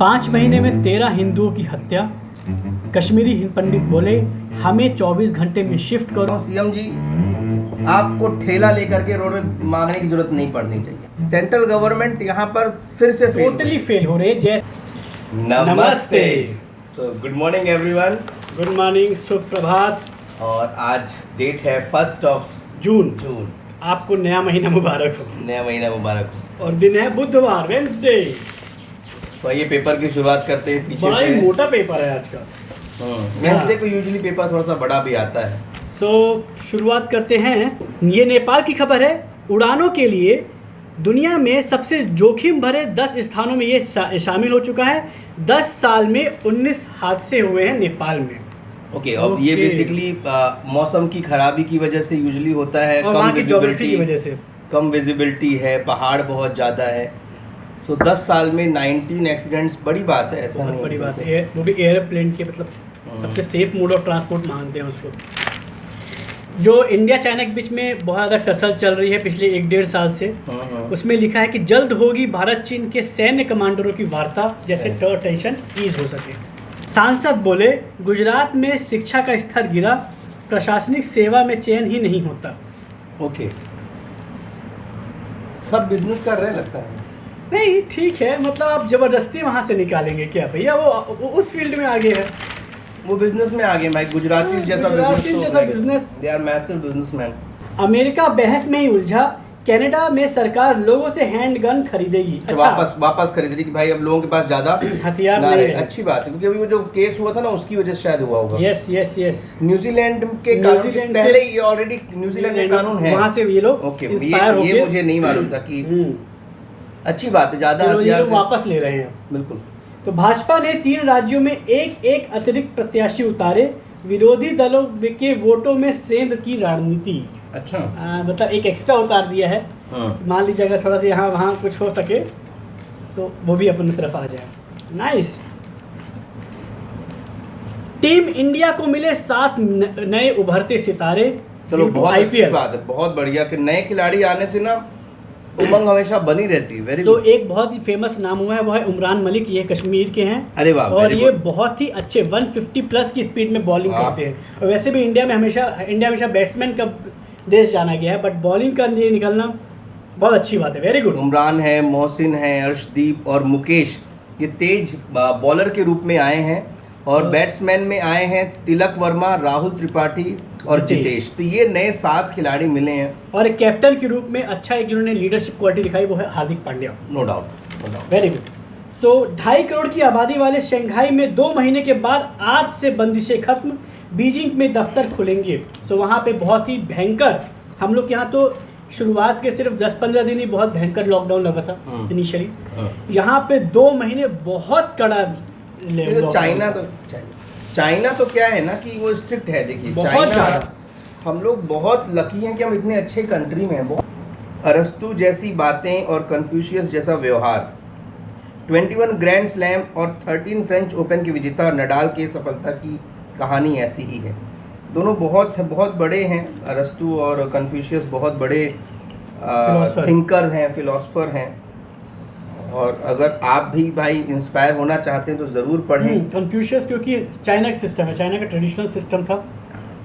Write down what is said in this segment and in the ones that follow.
5 महीने में 13 हिंदुओं की हत्या। कश्मीरी हिंद पंडित बोले हमें 24 घंटे में शिफ्ट करो। सीएम जी, आपको ठेला लेकर के रोड में मांगने की जरूरत नहीं पड़नी चाहिए। सेंट्रल गवर्नमेंट यहाँ पर फिर से टोटली फेल हो रहे। जय नमस्ते। So good morning everyone. Good morning, सुप्रभात। और आज डेट है 1 जून। आपको नया महीना मुबारक हो। नया महीना मुबारक हो। और दिन है बुधवार, वेंसडे। तो ये पेपर की शुरुआत करते हैं पीछे बड़ा से। ही मोटा पेपर है आज का। वेंसडे को यूजुअली पेपर थोड़ा सा बड़ा भी आता है। सो शुरुआत करते हैं। ये नेपाल की खबर है। उड़ानों के लिए दुनिया में सबसे जोखिम भरे 10 स्थानों में ये शामिल हो चुका है। 10 साल में 19 हादसे हुए हैं नेपाल में। ओके, अब ये बेसिकली मौसम की खराबी की वजह से यूजुअली होता है। कम विजिबिलिटी की वजह से, कम विजिबिलिटी है, पहाड़ बहुत ज़्यादा है। सो 10 साल में 19 एक्सीडेंट्स बड़ी बात है। ऐसा बहुत बड़ी बात है। वो भी एयरप्लेन के, मतलब सबसे सेफ मोड ऑफ ट्रांसपोर्ट मानते हैं उसको। जो इंडिया चाइना के बीच में बहुत ज़्यादा टसल चल रही है पिछले 1-1.5 साल से, उसमें लिखा है कि जल्द होगी भारत चीन के सैन्य कमांडरों की वार्ता, जैसे टेंशन ईज हो सके। सांसद बोले गुजरात में शिक्षा का स्तर गिरा, प्रशासनिक सेवा में चयन ही नहीं होता। ओके, सब बिजनेस कर रहे हैं लगता है। नहीं, ठीक है, मतलब आप ज़बरदस्ती वहाँ से निकालेंगे क्या भैया? वो उस फील्ड में आगे है, वो बिजनेस में आगे भाई। गुजराती जैसा business. They are massive businessman. America बहस में ही उलझा। कनाडा में सरकार लोगों से हैंडगन खरीदेगी। अच्छा, वापस खरीद रही कि भाई अब लोगों के पास ज्यादा हथियार नहीं है। अच्छी बात है, क्योंकि अभी वो जो केस हुआ था ना, उसकी वजह से शायद हुआ होगा। यस। न्यूजीलैंड के कानून के पहले ये ऑलरेडी न्यूजीलैंड में कानून है, वहाँ से ये लोग इंस्पायर हो गए। ये मुझे नहीं मालूम था कि अच्छी बात है, ज्यादा हथियार वापस ले रहे हैं। बिल्कुल। तो भाजपा ने 3 राज्यों में एक अतिरिक्त प्रत्याशी उतारे। विरोधी दलों के वोटों में सेंध की रणनीति। अच्छा, मतलब एक एक्स्ट्रा उतार दिया है। मान लीजिए अगर थोड़ा सा यहाँ वहाँ कुछ हो सके तो वो भी अपनी तरफ आ जाए। नाइस। टीम इंडिया को मिले 7 नए उभरते सितारे। चलो बहुत अच्छी बात है, बहुत बढ़िया कि नए खिलाड़ी आने से ना उमंग हमेशा बनी रहती है। Very good. एक बहुत ही फेमस नाम हुआ है, वो है उमरान मलिक। ये कश्मीर के हैं। अरे वाह। और ये बहुत ही अच्छे 150 प्लस की स्पीड में बॉलिंग करते हैं। और वैसे भी इंडिया हमेशा बैट्समैन का देश जाना गया है, बट बॉलिंग का लिए निकलना बहुत अच्छी बात है। Very good. उमरान है, मोहसिन है, अर्शदीप और मुकेश, ये तेज बॉलर के रूप में आए हैं। और बैट्समैन में आए हैं तिलक वर्मा, राहुल त्रिपाठी और जितेश। तो ये नए 7 खिलाड़ी मिले हैं। और एक कैप्टन के रूप में अच्छा एक जिन्होंने लीडरशिप क्वालिटी दिखाई, वो है Hardik Pandya. No doubt. Very good. So 2.5 crore की आबादी वाले शंघाई में 2 महीने के बाद आज से बंदिशें खत्म। बीजिंग में दफ्तर खुलेंगे। सो वहाँ पे बहुत ही भयंकर, हम लोग यहाँ तो शुरुआत के सिर्फ 10-15 दिन ही बहुत भयंकर लॉकडाउन लगा था इनिशियली। यहाँ पे 2 महीने बहुत कड़ा। चाइना तो क्या है ना कि वो स्ट्रिक्ट है। देखिए बहुत ज़्यादा, हम लोग बहुत लकी हैं कि हम इतने अच्छे कंट्री में हैं। अरस्तु जैसी बातें और कन्फ्यूशियस जैसा व्यवहार। 21 ग्रैंड स्लैम और 13 फ्रेंच ओपन के विजेता नडाल के सफलता की कहानी ऐसी ही है। दोनों बहुत बड़े हैं। अरस्तु और कन्फ्यूशियस बहुत बड़े थिंकर हैं, फिलोसफर हैं। और अगर आप भी भाई इंस्पायर होना चाहते हैं तो ज़रूर पढ़ें कन्फ्यूशियस, क्योंकि चाइना का सिस्टम है, चाइना का ट्रेडिशनल सिस्टम था।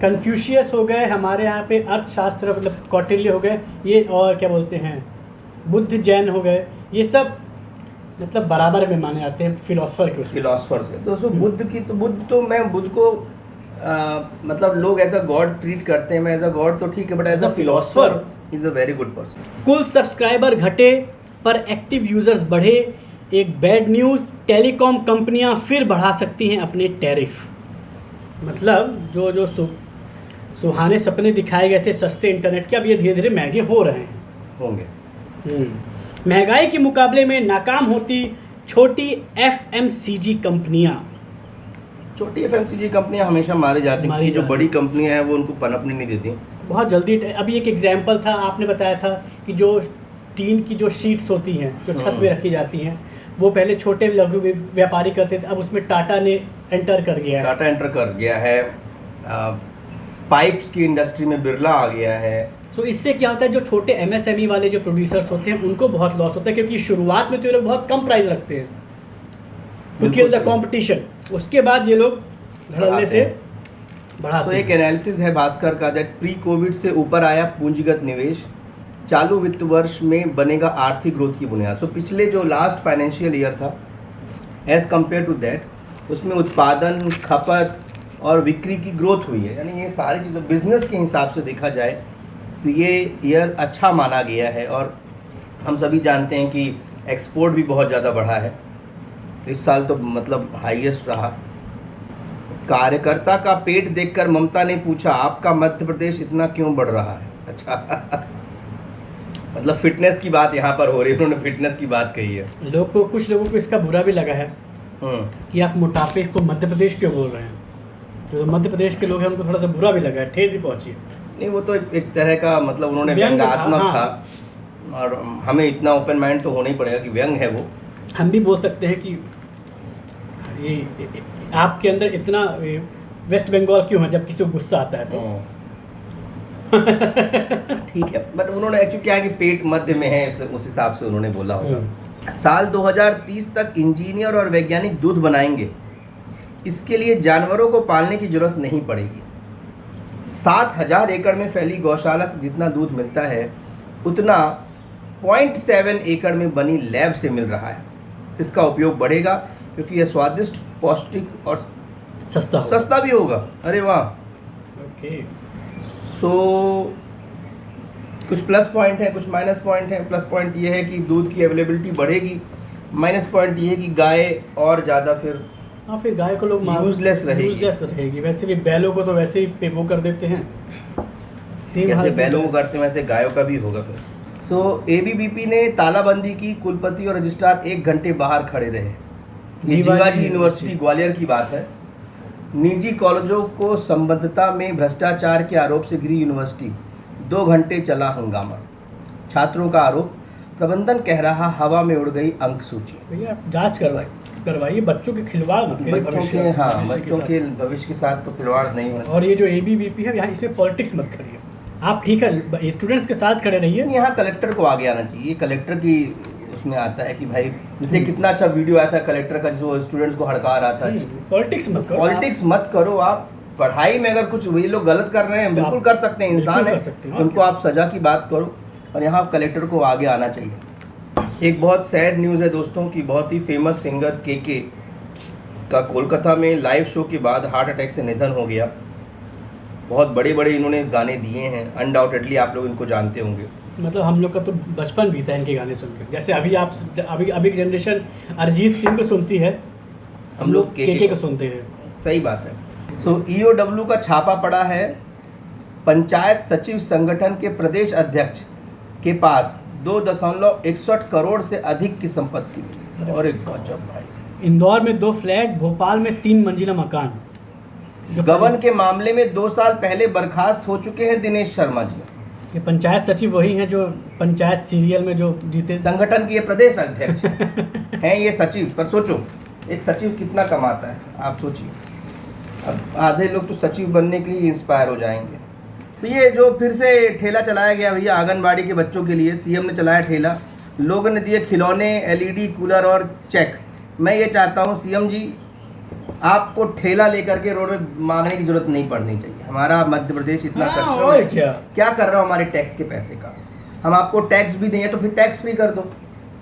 कन्फ्यूशियस हो गए हमारे यहाँ पे अर्थशास्त्र, मतलब कौटिल्य हो गए ये, और क्या बोलते हैं बुद्ध जैन हो गए, ये सब मतलब बराबर में माने जाते हैं फिलोसफर के। फिलोसफर से दोस्तों बुद्ध को मतलब लोग एज अ गॉड ट्रीट करते हैं। मैं एज अ गॉड तो ठीक है, but as a philosopher is a very good person. कुल सब्सक्राइबर घटे पर एक्टिव यूजर्स बढ़े। एक बैड न्यूज़, टेलीकॉम कंपनियां फिर बढ़ा सकती हैं अपने टैरिफ। मतलब जो सुहाने सपने दिखाए गए थे सस्ते इंटरनेट के, अब ये धीरे धीरे महंगे हो रहे हैं, होंगे। महंगाई के मुकाबले में नाकाम होती छोटी एफएमसीजी कंपनियां। छोटी एफएमसीजी कंपनियां हमेशा मारी जाती हैं। जो बड़ी कंपनियां हैं वो उनको पनपने नहीं देती बहुत जल्दी। अभी एक एग्जांपल था, आपने बताया था कि जो टीन की जो शीट्स होती हैं जो छत पे रखी जाती हैं, वो पहले छोटे लघु व्यापारी करते थे, अब उसमें टाटा ने एंटर कर गया है। पाइप्स की इंडस्ट्री में बिरला आ गया है। सो इससे क्या होता है, जो छोटे एमएसएमई वाले जो प्रोड्यूसर्स होते हैं उनको बहुत लॉस होता है, क्योंकि शुरुआत में तो ये लोग बहुत कम प्राइस रखते हैं। टू किल द कंपटीशन, उसके बाद ये लोग धड़ल्ले से बढ़ाते तो हैं। एक एनालिसिस है भास्कर का, दैट प्री कोविड से ऊपर आया पूंजीगत निवेश, चालू वित्त वर्ष में बनेगा आर्थिक ग्रोथ की बुनियाद। सो पिछले जो लास्ट फाइनेंशियल ईयर था एज कम्पेयर टू दैट, उसमें उत्पादन, खपत और बिक्री की ग्रोथ हुई है। यानी ये सारी चीज़ें बिजनेस के हिसाब से देखा जाए तो ये ईयर अच्छा माना गया है। और हम सभी जानते हैं कि एक्सपोर्ट भी बहुत ज़्यादा बढ़ा है इस साल, तो मतलब हाईएस्ट रहा। कार्यकर्ता का पेट देखकर ममता ने पूछा, आपका मध्य प्रदेश इतना क्यों बढ़ रहा है? अच्छा मतलब फिटनेस की बात यहाँ पर हो रही है, उन्होंने फिटनेस की बात कही है। कुछ लोगों को इसका बुरा भी लगा है कि आप मोटापे को मध्य प्रदेश क्यों बोल रहे हैं। जो मध्य प्रदेश के लोग हैं उनको थोड़ा सा बुरा भी लगा है, ठेस ही पहुंची है। नहीं, वो तो एक तरह का मतलब उन्होंने व्यंग था, व्यंग्यात्मक हाँ। था, और हमें इतना ओपन माइंड तो होना ही पड़ेगा कि व्यंग है वो। हम भी बोल सकते हैं कि ये आपके अंदर इतना वेस्ट बंगाल क्यों है जब किसी को गुस्सा आता है तो। ठीक है, बट उन्होंने एक्चुअली क्या है कि पेट मध्य में है, इसलिए उस हिसाब से उन्होंने बोला होगा। साल 2030 तक इंजीनियर और वैज्ञानिक दूध बनाएंगे, इसके लिए जानवरों को पालने की जरूरत नहीं पड़ेगी। 7000 एकड़ में फैली गौशाला से जितना दूध मिलता है उतना 0.7 एकड़ में बनी लैब से मिल रहा है। इसका उपयोग बढ़ेगा क्योंकि यह स्वादिष्ट, पौष्टिक और सस्ता भी होगा। अरे वाह, ओके। सो कुछ प्लस पॉइंट है, कुछ माइनस पॉइंट है। प्लस पॉइंट ये है कि दूध की अवेलेबिलिटी बढ़ेगी, माइनस पॉइंट ये है कि गाय और ज़्यादा फिर गाय को लोग यूजलेस रहेगी। वैसे भी बैलों को तो वैसे ही पे वो कर देते हैं, जैसे बैलों को करते हैं वैसे गायों का भी होगा फिर। सो ABVP ने तालाबंदी की, कुलपति और रजिस्ट्रार 1 घंटे बाहर खड़े रहे। ये जीवाजी यूनिवर्सिटी ग्वालियर की बात है। निजी कॉलेजों को संबद्धता में भ्रष्टाचार के आरोप से घिरी यूनिवर्सिटी, 2 घंटे चला हंगामा। छात्रों का आरोप, प्रबंधन कह रहा हवा में उड़ गई अंक सूची। भैया जांच करवाइए, बच्चों के खिलवाड़ मत करिए, बच्चों के भविष्य के साथ तो खिलवाड़ नहीं होना। और ये जो ABVP है यहाँ इसमें पॉलिटिक्स मत करिए। आप ठीक है स्टूडेंट्स के साथ खड़े रहिए। यहाँ कलेक्टर को आगे आना चाहिए। कलेक्टर की उसमें आता है कि भाई जैसे कितना अच्छा वीडियो आया था कलेक्टर का, जिसको स्टूडेंट्स को हड़का रहा था। पॉलिटिक्स मत करो आप। पढ़ाई में अगर कुछ वही लोग गलत कर रहे हैं, बिल्कुल कर सकते हैं, इंसान है, उनको आप सजा की बात करो। और यहाँ कलेक्टर को आगे आना चाहिए। एक बहुत सैड न्यूज़ है दोस्तों कि बहुत ही फेमस सिंगर KK का कोलकाता में लाइव शो के बाद हार्ट अटैक से निधन हो गया। बहुत बड़े बड़े इन्होंने गाने दिए हैं, अनडाउटेडली आप लोग इनको जानते होंगे। मतलब हम लोग का तो बचपन बीता है इनके गाने सुनकर। जैसे अभी की जनरेशन अरिजीत सिंह को सुनती है, हम लोग KK को सुनते हैं। सही बात है। सो EOW का छापा पड़ा है पंचायत सचिव संगठन के प्रदेश अध्यक्ष के पास 2.61 करोड़ से अधिक की संपत्ति। और एक गजब भाई, इंदौर में 2 फ्लैट, भोपाल में 3 मंजिला मकान। गबन के मामले में 2 साल पहले बर्खास्त हो चुके हैं दिनेश शर्मा जी। ये पंचायत सचिव वही हैं जो पंचायत सीरियल में जो जीते। संगठन के ये प्रदेश अध्यक्ष हैं ये सचिव। पर सोचो एक सचिव कितना कमाता है, आप सोचिए। अब आधे लोग तो सचिव बनने के लिए इंस्पायर हो जाएंगे। तो ये जो फिर से ठेला चलाया गया भैया आंगनबाड़ी के बच्चों के लिए, CM ने चलाया ठेला, लोगों ने दिए खिलौने, LED, कूलर और चेक। मैं ये चाहता हूँ CM जी, आपको ठेला लेकर के रोड में मांगने की जरूरत नहीं पड़नी चाहिए। हमारा मध्य प्रदेश इतना सक्षम है, क्या कर रहा हूँ हमारे टैक्स के पैसे का। हम आपको टैक्स भी दें तो फिर टैक्स फ्री कर दो।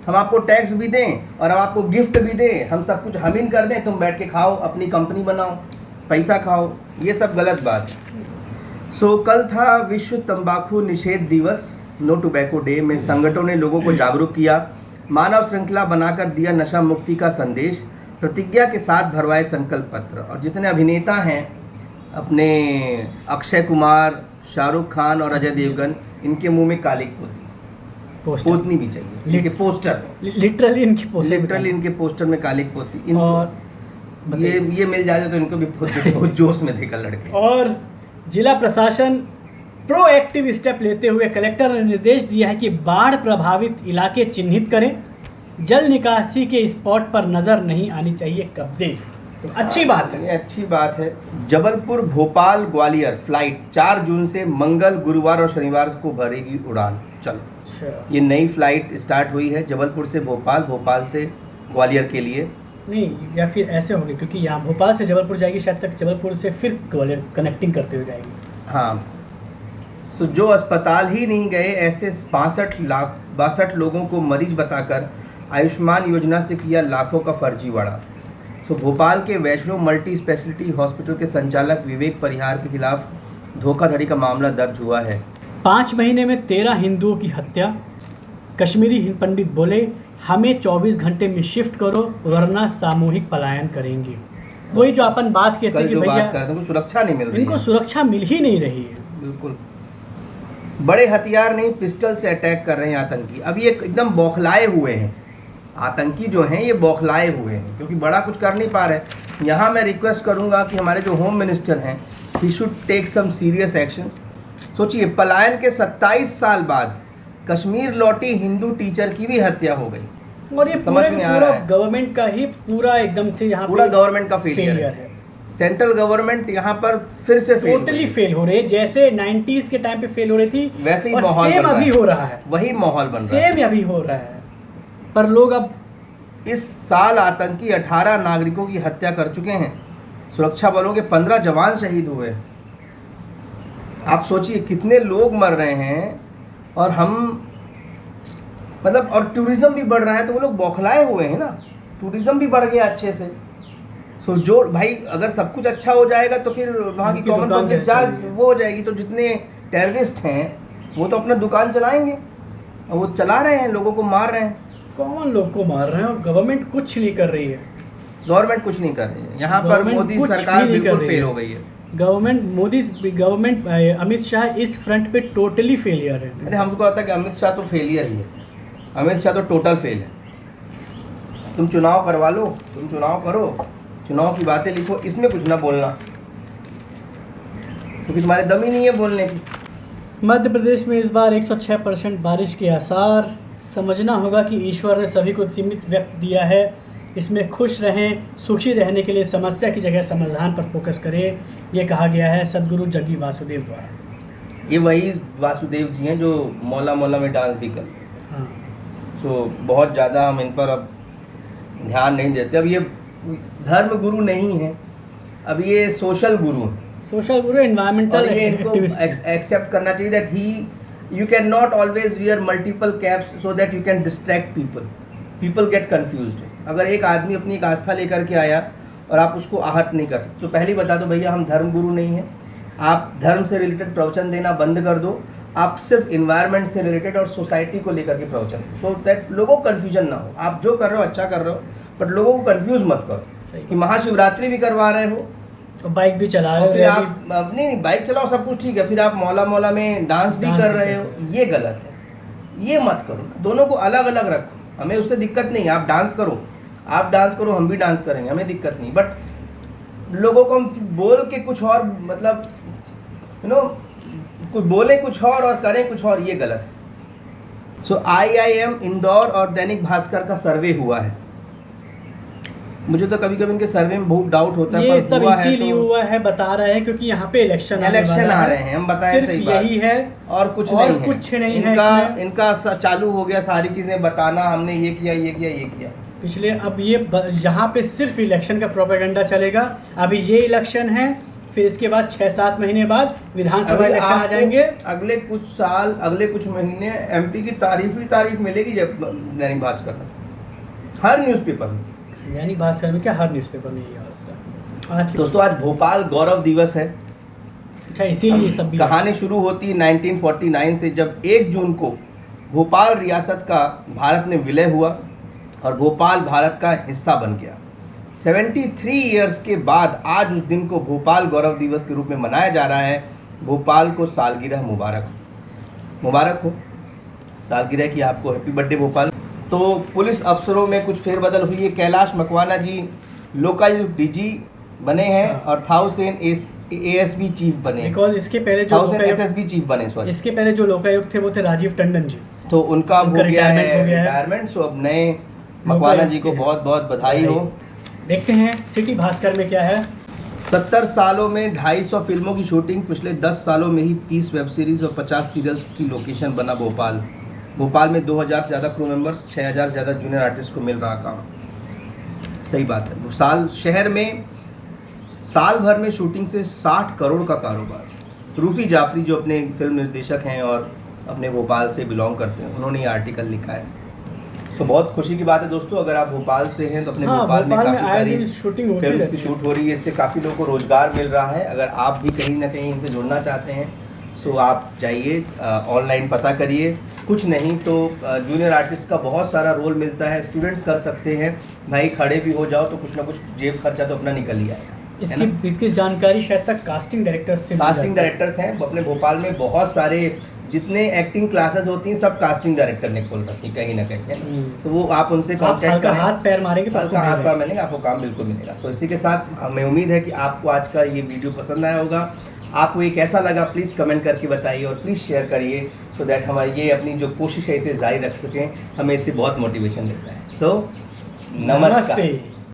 हम आपको टैक्स भी दें और हम आपको गिफ्ट भी दें, हम सब कुछ हम इन कर दें, तुम बैठ के खाओ, अपनी कंपनी बनाओ, पैसा खाओ। ये सब गलत बात है। सो कल था विश्व तंबाकू निषेध दिवस, नो टोबैको डे में संगठनों ने लोगों को जागरूक किया, मानव श्रृंखला बनाकर दिया नशा मुक्ति का संदेश, प्रतिज्ञा के साथ भरवाए संकल्प पत्र। और जितने अभिनेता हैं अपने अक्षय कुमार, शाहरुख खान और अजय देवगन, इनके मुंह में काली पोतनी भी चाहिए। इनके पोस्टर लिटरली इनके पोस्टर में काली पोती। और ये मिल जाए तो इनको भी बहुत जोश में थे लड़के। और जिला प्रशासन प्रोएक्टिव स्टेप लेते हुए कलेक्टर ने निर्देश दिया है कि बाढ़ प्रभावित इलाके चिन्हित करें, जल निकासी के स्पॉट पर नजर नहीं आनी चाहिए कब्जे। तो अच्छी बात है, ये अच्छी बात है। जबलपुर भोपाल ग्वालियर फ्लाइट 4 जून से मंगल, गुरुवार और शनिवार को भरेगी उड़ान। चलो, ये नई फ्लाइट स्टार्ट हुई है जबलपुर से भोपाल, भोपाल से ग्वालियर के लिए। नहीं, या फिर ऐसे होंगे क्योंकि यहाँ भोपाल से जबलपुर जाएगी, शायद तक जबलपुर से फिर ग्वालियर कनेक्टिंग करते हुए जाएगी। हाँ, तो जो अस्पताल ही नहीं गए ऐसे 62 लोगों को मरीज बताकर आयुष्मान योजना से किया लाखों का फर्जीवाड़ा। तो भोपाल के वैष्णो मल्टी स्पेशलिटी हॉस्पिटल के संचालक विवेक परिहार के खिलाफ धोखाधड़ी का मामला दर्ज हुआ है। 5 महीने में 13 हिंदुओं की हत्या। कश्मीरी हिंद पंडित बोले हमें 24 घंटे में शिफ्ट करो वरना सामूहिक पलायन करेंगे। वही जो अपन बात कहते कल हैं कि जो भैया बात कर रहे थे, उनको सुरक्षा नहीं मिल रही इनको है। सुरक्षा मिल ही नहीं रही है। बिल्कुल, बड़े हथियार नहीं पिस्टल से अटैक कर रहे हैं आतंकी। अब ये एकदम बौखलाए हुए हैं, आतंकी जो हैं ये बौखलाए हुए हैं क्योंकि बड़ा कुछ कर नहीं पा रहे। यहाँ मैं रिक्वेस्ट करूँगा कि हमारे जो होम मिनिस्टर हैं he should take some serious actions. सोचिए, पलायन के 27 साल बाद कश्मीर लौटी हिंदू टीचर की भी हत्या हो गई। और ये समझ में आ रहा है, गवर्नमेंट का ही पूरा एकदम से यहाँ पूरा पे गवर्नमेंट का फेलियर है। सेंट्रल गवर्नमेंट यहाँ पर फिर से टोटली फेल हो रही है। जैसे 90s के टाइम पे फेल हो रही थी वैसे ही और माहौल सेम बन रहा अभी है। हो रहा है, वही माहौल बन रहा सेम अभी हो रहा है। पर लोग अब इस साल आतंकी 18 नागरिकों की हत्या कर चुके हैं। सुरक्षा बलों के 15 जवान शहीद हुए। आप सोचिए कितने लोग मर रहे हैं और हम मतलब, और टूरिज्म भी बढ़ रहा है तो वो लोग बौखलाए हुए हैं ना। टूरिज्म भी बढ़ गया अच्छे से। सो जो भाई अगर सब कुछ अच्छा हो जाएगा तो फिर वहाँ की कॉमन पब्लिक वो हो जाएगी। तो जितने टेररिस्ट हैं वो तो अपना दुकान चलाएंगे और वो चला रहे हैं, लोगों को मार रहे हैं। कौन लोग को मार रहे हैं और गवर्नमेंट कुछ नहीं कर रही है। गवर्नमेंट कुछ नहीं कर रही है यहाँ पर। गवर्नमेंट मोदी कुछ सरकार भी नहीं कर बिल्कुल रही फेल है। हो गई है। गवर्नमेंट अमित शाह इस फ्रंट पे टोटली फेलियर है। अरे हमको कहता है कि अमित शाह तो फेलियर ही है, अमित शाह तो टोटल फेल है। तुम चुनाव करवा लो, तुम चुनाव करो, चुनाव की बातें लिखो, इसमें कुछ ना बोलना क्योंकि तुम्हारे दम ही नहीं है बोलने की। मध्य प्रदेश में इस बार 106% बारिश के आसार। समझना होगा कि ईश्वर ने सभी को सीमित व्यक्त दिया है, इसमें खुश रहें, सुखी रहने के लिए समस्या की जगह समाधान पर फोकस करें, ये कहा गया है सदगुरु जग्गी वासुदेव द्वारा। ये वही वासुदेव जी हैं जो मौला मौला में डांस भी कर। हाँ, सो बहुत ज़्यादा हम इन पर अब ध्यान नहीं देते। अब ये धर्म गुरु नहीं है, अब ये सोशल गुरु हैं। सोशल गुरु एनवायरमेंटल एक्टिविस्ट। एक्सेप्ट करना चाहिए that he you cannot always wear multiple caps so that you can distract people get confused। अगर एक आदमी अपनी एक आस्था लेकर के आया और आप उसको आहत नहीं कर सकते तो पहले ही बता दो भैया हम धर्म गुरु नहीं हैं। आप धर्म से रिलेटेड प्रवचन देना बंद कर दो, आप सिर्फ इन्वायरमेंट से रिलेटेड और सोसाइटी को लेकर के प्रवचन, सो दैट लोगों को कन्फ्यूजन ना हो। आप जो कर रहे हो अच्छा कर रहे हो, बट लोगों को कन्फ्यूज मत करो कि महाशिवरात्रि भी करवा रहे हो तो बाइक भी चला रहे और हो, फिर आप नहीं बाइक चलाओ सब कुछ ठीक है, फिर आप मौला मौला में डांस भी कर रहे हो, ये गलत है। ये मत करो, दोनों को अलग अलग रखो। हमें उससे दिक्कत नहीं, आप डांस करो, हम भी डांस करेंगे, हमें दिक्कत नहीं। बट लोगों को हम बोल के कुछ और मतलब कुछ बोले कुछ और करें कुछ और, ये गलत है। सो IIM इंदौर और दैनिक भास्कर का सर्वे हुआ है। मुझे तो कभी कभी इनके सर्वे में बहुत डाउट होता है, ये पर सब हुआ है इसीलिए तो हुआ है, बता रहे हैं क्योंकि यहाँ पे इलेक्शन आ रहे हैं। हम बताएं सिर्फ सही बात, यही है और कुछ और नहीं है। कुछ नहीं है इसमें। इनका चालू हो गया सारी चीजें बताना, हमने ये किया ये किया ये किया। पिछले अब ये यहाँ पे सिर्फ इलेक्शन का प्रोपेगेंडा चलेगा। अभी ये इलेक्शन है, फिर इसके बाद 6-7 महीने बाद विधानसभा इलेक्शन आ जाएंगे। अगले कुछ साल, अगले कुछ महीने MP की तारीफ मिलेगी जब दैनिक भास्कर में, हर न्यूज़पेपर में। दैनिक भास्कर में क्या, हर न्यूज़पेपर में ये होता है। आज दोस्तों आज भोपाल गौरव दिवस है। अच्छा, इसीलिए सब भी कहानी शुरू होती है 1949 से, जब 1 जून को भोपाल रियासत का भारत में विलय हुआ और भोपाल भारत का हिस्सा बन गया। 73 ईयर्स के बाद आज उस दिन को भोपाल गौरव दिवस के रूप में मनाया जा रहा है। भोपाल को सालगिरह मुबारक हो सालगिरह की आपको, हैप्पी बर्थडे भोपाल। तो पुलिस अफसरों में कुछ फेरबदल हुई है। कैलाश मकवाना जी लोकायुक्त DG बने हैं और थाउसेन ASB चीफ बने, बिकॉज इसके पहले जो SSB चीफ बने, सॉरी इसके पहले जो लोकायुक्त थे वो थे राजीव टंडन जी, तो उनका हो गया है रिटायरमेंट। रिटायरमेंट। सो अब नए मकवाना जी को बहुत बहुत बधाई हो। देखते हैं सिटी भास्कर में क्या है। 70 सालों में 250 फिल्मों की शूटिंग, पिछले 10 सालों में ही 30 वेब सीरीज और 50 सीरियल्स की लोकेशन बना भोपाल में 2000 से ज़्यादा क्रू मेंबर्स, 6000 से ज़्यादा जूनियर आर्टिस्ट को मिल रहा काम। सही बात है। शहर में साल भर में शूटिंग से 60 करोड़ का कारोबार। रूफी जाफरी जो अपने फिल्म निर्देशक हैं और अपने भोपाल से बिलोंग करते हैं, उन्होंने ये आर्टिकल लिखा है। सो बहुत खुशी की बात है दोस्तों, अगर आप भोपाल से हैं तो अपने भोपाल में काफ़ी सारी फिल्म्स की शूट हो रही है, इससे काफ़ी लोगों को रोज़गार मिल रहा है। अगर आप भी कहीं ना कहीं इनसे जुड़ना चाहते हैं सो आप जाइए, ऑनलाइन पता करिए। कुछ नहीं तो जूनियर आर्टिस्ट का बहुत सारा रोल मिलता है, स्टूडेंट्स कर सकते हैं। भाई खड़े भी हो जाओ तो कुछ ना कुछ जेब खर्चा तो अपना निकल ही आएगा। इसकी जानकारी शायद तक कास्टिंग डायरेक्टर्स हैं अपने भोपाल में। बहुत सारे जितने एक्टिंग क्लासेस होती हैं सब कास्टिंग डायरेक्टर ने खोल रखी कहीं ना कहीं, है ना। तो वो आप उनसे कांटेक्ट करें, हाथ पैर मारेंगे तो हल्का हाथ पैर मिलेंगे, आपको काम बिल्कुल मिलेगा। सो इसी के साथ हमें उम्मीद है कि आपको आज का ये वीडियो पसंद आया होगा। आपको ये कैसा लगा प्लीज़ कमेंट करके बताइए और प्लीज़ शेयर करिए, सो दैट हमारी ये अपनी जो कोशिश है इसे जारी रख सकें। हमें इससे बहुत मोटिवेशन मिलता है। सो नमस्कार।